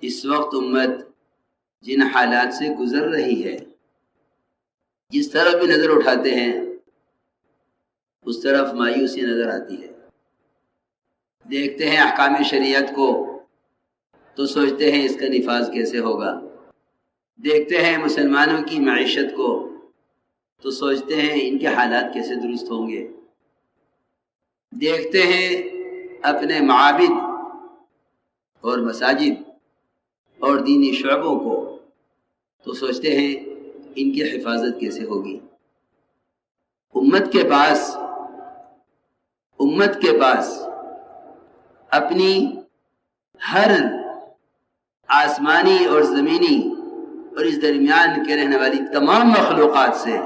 اس وقت امت جن حالات سے گزر رہی ہے، جس طرف بھی نظر اٹھاتے ہیں اس طرف مایوسی نظر آتی ہے۔ دیکھتے ہیں احکام شریعت کو تو سوچتے ہیں اس کا نفاذ کیسے ہوگا، دیکھتے ہیں مسلمانوں کی معیشت کو تو سوچتے ہیں ان کے حالات کیسے درست ہوں گے، دیکھتے ہیں اپنے معابد اور مساجد اور دینی شعبوں کو تو سوچتے ہیں ان کی حفاظت کیسے ہوگی۔ امت کے پاس اپنی ہر آسمانی اور زمینی اور اس درمیان کے رہنے والی تمام مخلوقات سے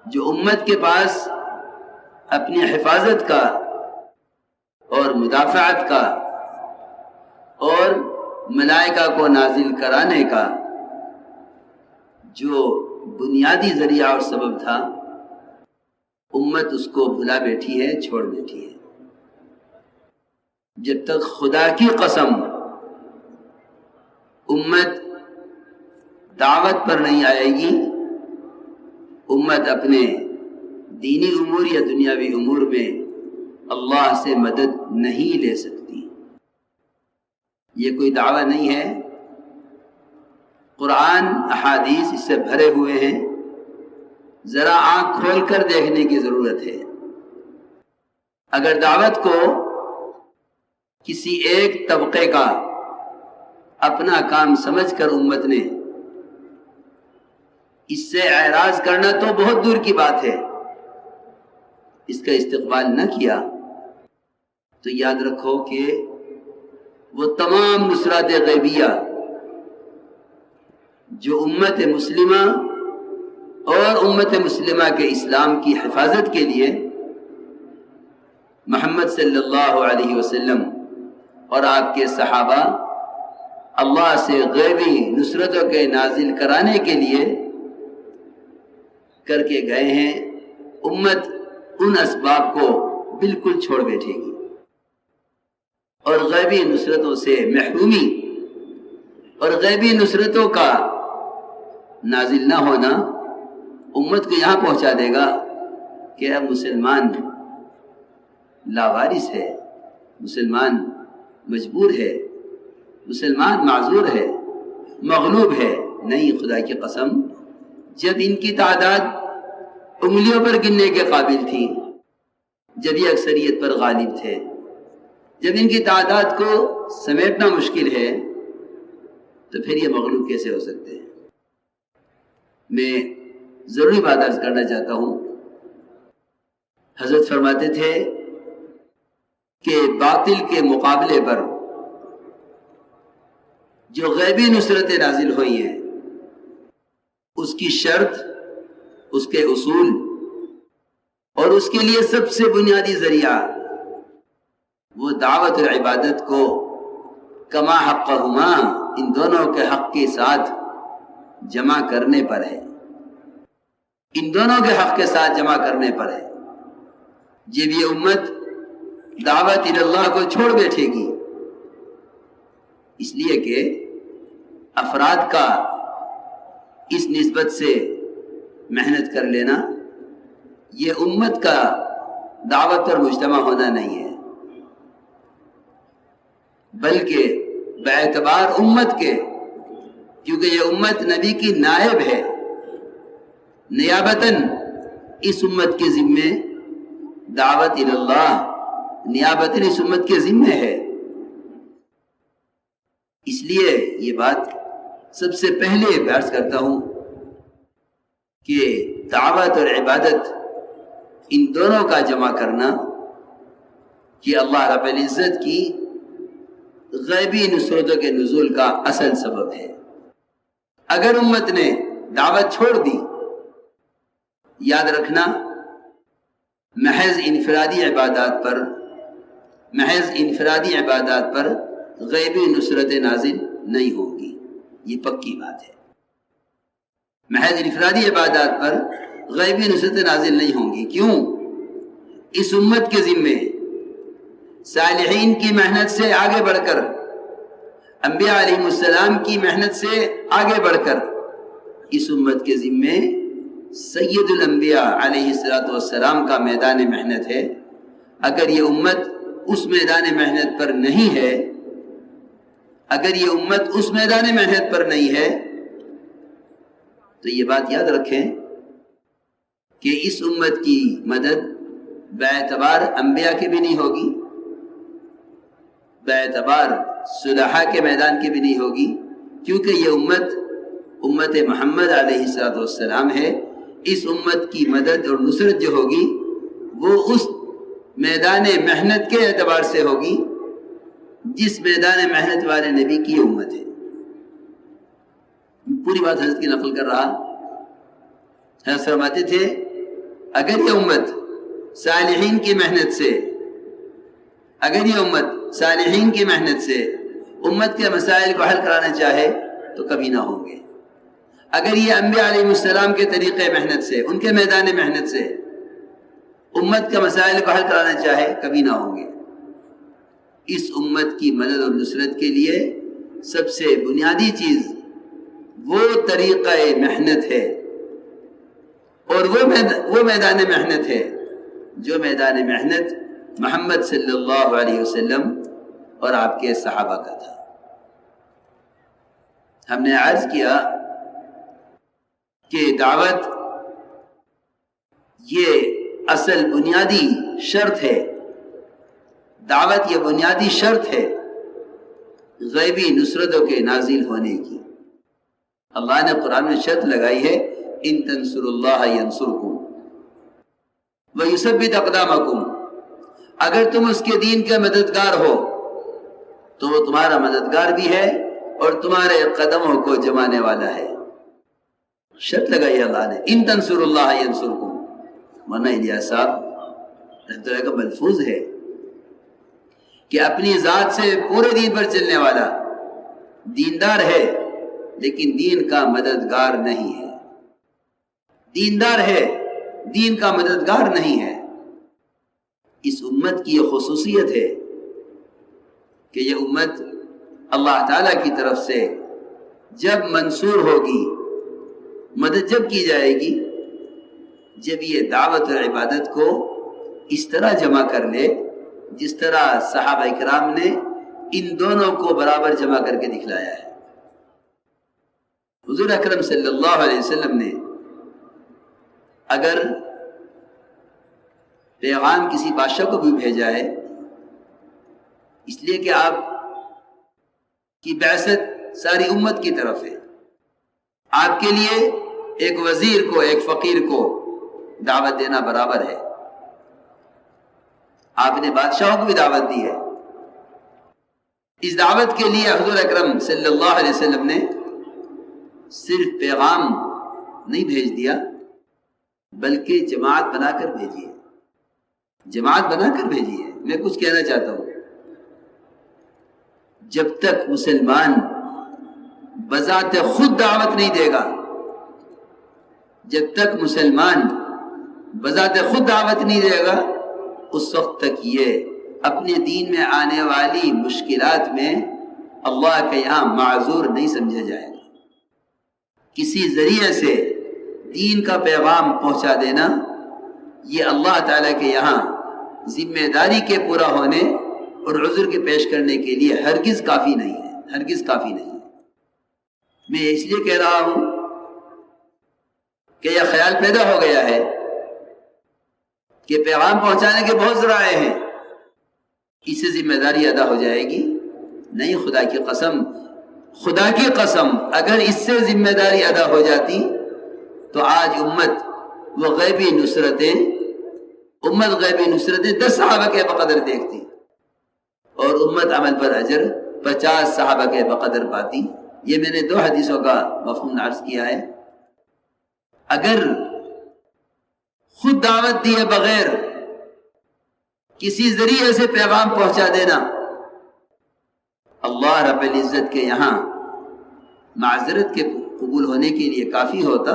جو امت کے پاس اپنی حفاظت کا اور مدافعت کا اور ملائکہ کو نازل کرانے کا جو بنیادی ذریعہ اور سبب تھا، امت اس کو بھلا بیٹھی ہے، چھوڑ بیٹھی ہے۔ جب تک خدا کی قسم امت دعوت پر نہیں آئے گی، امت اپنے دینی امور یا دنیاوی امور میں اللہ سے مدد نہیں لے سکتی۔ یہ کوئی دعویٰ نہیں ہے، قرآن احادیث اس سے بھرے ہوئے ہیں، ذرا آنکھ کھول کر دیکھنے کی ضرورت ہے۔ اگر دعوت کو کسی ایک طبقے کا اپنا کام سمجھ کر امت نے اس سے اعراض کرنا تو بہت دور کی بات ہے، اس کا استقبال نہ کیا تو یاد رکھو کہ وہ تمام نصرات غیبیہ جو امت مسلمہ اور امت مسلمہ کے اسلام کی حفاظت کے لیے محمد صلی اللہ علیہ وسلم اور آپ کے صحابہ اللہ سے غیبی نصرتوں کے نازل کرانے کے لیے کر کے گئے ہیں، امت ان اسباب کو بالکل چھوڑ بیٹھے گی اور غیبی نصرتوں سے محرومی اور غیبی نصرتوں کا نازل نہ ہونا امت کو یہاں پہنچا دے گا کہ اب مسلمان لاوارث ہے، مسلمان مجبور ہے، مسلمان معذور ہے، مغلوب ہے۔ نہیں، خدا کی قسم، جب ان کی تعداد انگلیوں پر گننے کے قابل تھی، جب یہ اکثریت پر غالب تھے، جب ان کی تعداد کو سمیٹنا مشکل ہے تو پھر یہ مغلوب کیسے ہو سکتے ہیں؟ میں ضروری بات عرض کرنا چاہتا ہوں۔ حضرت فرماتے تھے کہ باطل کے مقابلے پر جو غیبی نصرتیں نازل ہوئی ہیں، اس کی شرط، اس کے اصول اور اس کے لیے سب سے بنیادی ذریعہ وہ دعوت اور عبادت کو کما حقہما، ان دونوں کے حق کے ساتھ جمع کرنے پر ہے، ان دونوں کے حق کے ساتھ جمع کرنے پر ہے۔ جب یہ امت دعوت اللہ کو چھوڑ بیٹھے گی، اس لیے کہ افراد کا اس نسبت سے محنت کر لینا یہ امت کا دعوت پر مجتمع ہونا نہیں ہے، بلکہ باعتبار امت کے، کیونکہ یہ امت نبی کی نائب ہے، نیابتاً اس امت کے ذمے دعوت اللہ نیابتاً اس امت کے ذمے ہے۔ اس لیے یہ بات سب سے پہلے عرض کرتا ہوں کہ دعوت اور عبادت ان دونوں کا جمع کرنا کہ اللہ رب العزت کی غیبی نصرتوں کے نزول کا اصل سبب ہے۔ اگر امت نے دعوت چھوڑ دی، یاد رکھنا محض انفرادی عبادات پر غیبی نصرت نازل نہیں ہوگی، یہ پکی بات ہے۔ محض انفرادی عبادات پر غیبی نصرت نازل نہیں ہوں گی۔ کیوں؟ اس امت کے ذمے صالحین کی محنت سے آگے بڑھ کر انبیاء علیہ السلام کی محنت سے آگے بڑھ کر اس امت کے ذمے سید الانبیاء علیہ السلام کا میدان محنت ہے. اگر یہ امت اس میدان محنت پر نہیں ہے، اگر یہ امت اس میدان محنت پر نہیں ہے تو یہ بات یاد رکھیں کہ اس امت کی مدد باعتبار انبیاء کے بھی نہیں ہوگی، باعتبار صلحاء کے میدان کی بھی نہیں ہوگی، کیونکہ یہ امت محمد علیہ السلام ہے. اس امت کی مدد اور نصرت جو ہوگی وہ اس میدان محنت کے اعتبار سے ہوگی جس میدان محنت والے نبی کی امت ہے. پوری بات حضرت کی نقل کر رہا. حضرت فرماتے تھے اگر یہ امت صالحین کی محنت سے، اگر یہ امت صالحین کی محنت سے امت کے مسائل کو حل کرانا چاہے تو کبھی نہ ہوں گے. اگر یہ انبیاء علیہ السلام کے طریقے محنت سے، ان کے میدان محنت سے امت کے مسائل کو حل کرانا چاہے کبھی نہ ہوں گے. اس امت کی مدد اور نصرت کے لیے سب سے بنیادی چیز وہ طریقہ محنت ہے اور وہ میدان محنت ہے جو میدان محنت محمد صلی اللہ علیہ وسلم اور آپ کے صحابہ کا تھا. ہم نے عرض کیا کہ دعوت یہ اصل بنیادی شرط ہے، دعوت یہ بنیادی شرط ہے غیبی نصرتوں کے نازل ہونے کی. اللہ نے قرآن میں شرط لگائی ہے ان تنصروا اللہ ینصرکم ویثبت اقدامکم. اگر تم اس کے دین کے مددگار ہو تو وہ تمہارا مددگار بھی ہے اور تمہارے قدموں کو جمانے والا ہے. شرط لگائی اللہ نے ان تنصروا اللہ ینصرکم. مولانا الیاس صاحب رحمۃ اللہ کا ملفوظ ہے کہ اپنی ذات سے پورے دین پر چلنے والا دیندار ہے لیکن دین کا مددگار نہیں ہے. دیندار ہے، دین کا مددگار نہیں ہے. اس امت کی یہ خصوصیت ہے کہ یہ امت اللہ تعالیٰ کی طرف سے جب منصور ہوگی، مدد جب کی جائے گی جب یہ دعوت اور عبادت کو اس طرح جمع کر لے جس طرح صحابہ کرام نے ان دونوں کو برابر جمع کر کے دکھلایا ہے. حضور اکرم صلی اللہ علیہ وسلم نے اگر پیغام کسی بادشاہ کو بھی بھیجا ہے اس لیے کہ آپ کی بعثت ساری امت کی طرف ہے، آپ کے لیے ایک وزیر کو، ایک فقیر کو دعوت دینا برابر ہے. آپ نے بادشاہوں کو بھی دعوت دی ہے. اس دعوت کے لیے حضور اکرم صلی اللہ علیہ وسلم نے صرف پیغام نہیں بھیج دیا بلکہ جماعت بنا کر بھیجی ہے. جماعت بنا کر بھیجی ہے. میں کچھ کہنا چاہتا ہوں، جب تک مسلمان بذات خود دعوت نہیں دے گا، جب تک مسلمان بذات خود دعوت نہیں دے گا اس وقت تک یہ اپنے دین میں آنے والی مشکلات میں اللہ کے یہاں معذور نہیں سمجھا جائے گا. کسی ذریعے سے دین کا پیغام پہنچا دینا یہ اللہ تعالیٰ کے یہاں ذمہ داری کے پورا ہونے اور عذر کے پیش کرنے کے لیے ہرگز کافی نہیں ہے، ہرگز کافی نہیں ہے. میں اس لیے کہہ رہا ہوں کہ یہ خیال پیدا ہو گیا ہے کہ پیغام پہنچانے کے بہت ذرائع ہیں، اس سے ذمہ داری ادا ہو جائے گی. نہیں، خدا کی قسم، خدا کی قسم اگر اس سے ذمہ داری ادا ہو جاتی تو آج امت وہ غیبی نصرتیں 10 صحابہ کے بقدر دیکھتی اور امت عمل پر اجر 50 صحابہ کے بقدر پاتی. یہ میں نے 2 حدیثوں کا مفہوم عرض کیا ہے. اگر خود دعوت دیے بغیر کسی ذریعے سے پیغام پہنچا دینا اللہ رب العزت کے یہاں معذرت کے قبول ہونے کے لیے کافی ہوتا،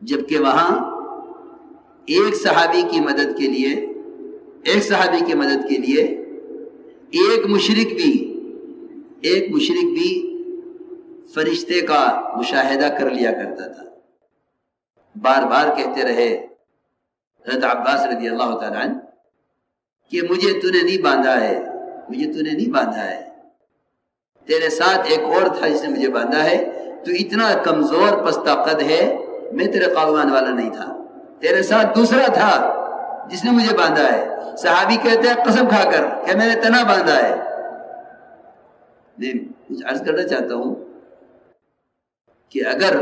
جبکہ وہاں ایک صحابی کی مدد کے لیے ایک مشرک بھی ایک مشرک بھی فرشتے کا مشاہدہ کر لیا کرتا تھا، بار بار کہتے رہے حضرت عباس رضی اللہ تعالیٰ عنہ کہ مجھے تو نے نہیں باندھا ہے، مجھے تو نے نہیں باندھا ہے، تیرے ساتھ ایک اور تھا جس نے مجھے باندھا ہے، تو اتنا کمزور پستہ قد ہے، میں تیرے قابو آنے والا نہیں تھا، تیرے ساتھ دوسرا تھا جس نے مجھے باندھا ہے۔ صحابی کہتے ہیں قسم کھا کر کہ میں نے تنا باندھا ہے۔ میں کچھ عرض کرنا چاہتا ہوں کہ اگر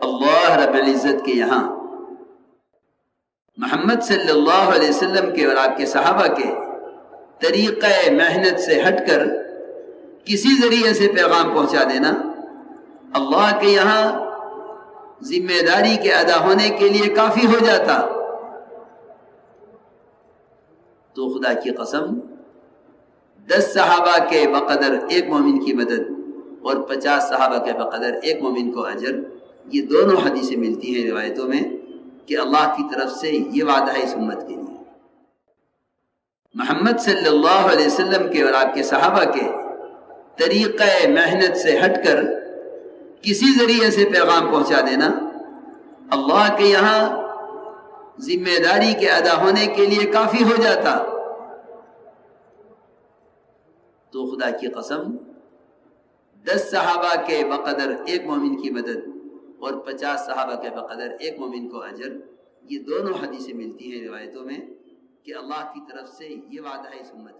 اللہ رب العزت کے یہاں محمد صلی اللہ علیہ وسلم کے اور آپ کے صحابہ کے طریقہ محنت سے ہٹ کر کسی ذریعے سے پیغام پہنچا دینا اللہ کے یہاں ذمہ داری کے ادا ہونے کے لیے کافی ہو جاتا، تو خدا کی قسم 10 صحابہ کے بقدر ایک مومن کی مدد اور 50 صحابہ کے بقدر ایک مومن کو اجر، یہ دونوں حدیثیں ملتی ہیں روایتوں میں کہ اللہ کی طرف سے یہ وعدہ ہے اس امت کے لیے۔ محمد صلی اللہ علیہ وسلم کے اور آپ کے صحابہ کے طریقہ محنت سے ہٹ کر کسی ذریعے سے پیغام پہنچا دینا اللہ کے یہاں ذمہ داری کے ادا ہونے کے لیے کافی ہو جاتا، تو خدا کی قسم 10 صحابہ کے بقدر ایک مومن کی مدد اور 50 صحابہ کے بقدر ایک مومن کو اجر، یہ دونوں حدیثیں ملتی ہیں روایتوں میں کہ اللہ کی طرف سے یہ وعدہ ہے اس امت